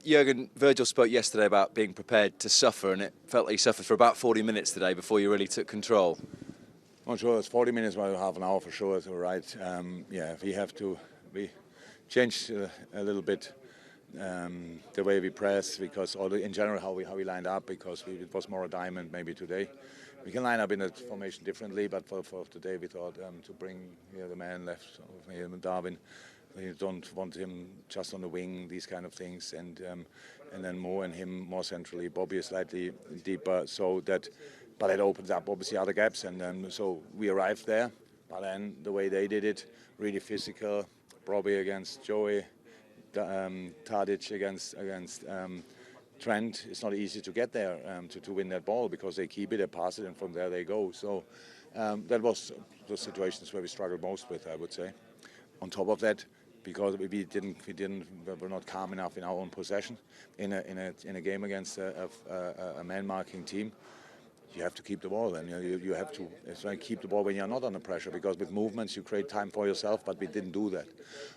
Jürgen, Virgil spoke yesterday about being prepared to suffer, and it felt like he suffered for about 40 minutes today before you really took control. Not sure, it's 40 minutes, well, half an hour for sure, so right. Yeah, we changed a little bit the way we press, because in general how we lined up, because it was more a diamond maybe today. We can line up in a formation differently, but for today we thought to bring the man left, Darwin. We don't want him just on the wing, these kind of things, and then Mo and him more centrally. Bobby is slightly deeper, but it opens up obviously other gaps, and so we arrived there. But then the way they did it, really physical. Bobby against Joey, Tadic against Trent. It's not easy to get there to win that ball, because they keep it, they pass it, and from there they go. So that was the situations where we struggled most with, I would say. On top of that, because we were not calm enough in our own possession in a game against a man-marking team. You have to keep the ball, and you have to keep the ball when you're not under pressure, because with movements you create time for yourself, but we didn't do that.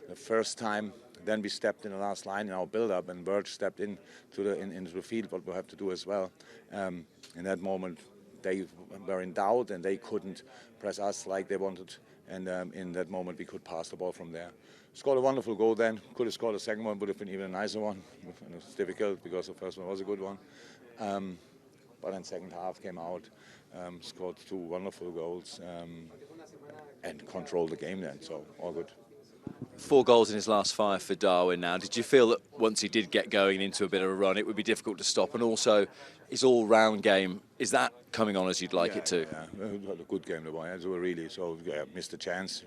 The first time, then we stepped in the last line in our build-up, and Virg stepped into the field, what we'll have to do as well. In that moment, they were in doubt, and they couldn't press us like they wanted, and in that moment we could pass the ball from there. Scored a wonderful goal then. Could have scored a second one, would have been even a nicer one. And it's difficult because the first one was a good one. But then second half came out, scored two wonderful goals, and controlled the game then, so all good. 4 goals in his last 5 for Darwin now. Did you feel that once he did get going into a bit of a run, it would be difficult to stop? And also, his all-round game, is that coming on as you'd like it to? Yeah, a good game, the boy, really. So, yeah, missed a chance.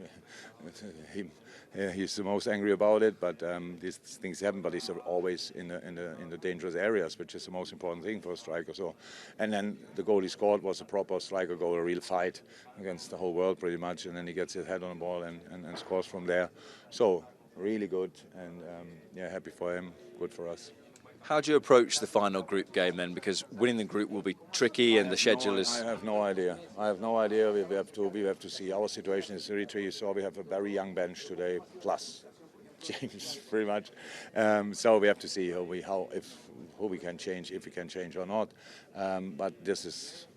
He's the most angry about it, but these things happen. But he's always in the dangerous areas, which is the most important thing for a striker. So, and then the goal he scored was a proper striker goal, a real fight against the whole world, pretty much. And then he gets his head on the ball and scores from there. So, really good, and yeah, happy for him. Good for us. How do you approach the final group game then? Because winning the group will be tricky, and the schedule is... I have no idea. We have to see. Our situation is 33, so we have a very young bench today, plus James, pretty much. So we have to see who we can change, if we can change or not. But this is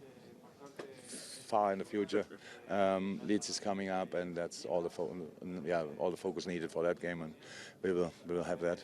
far in the future. Leeds is coming up, and that's all the focus needed for that game, and we will have that.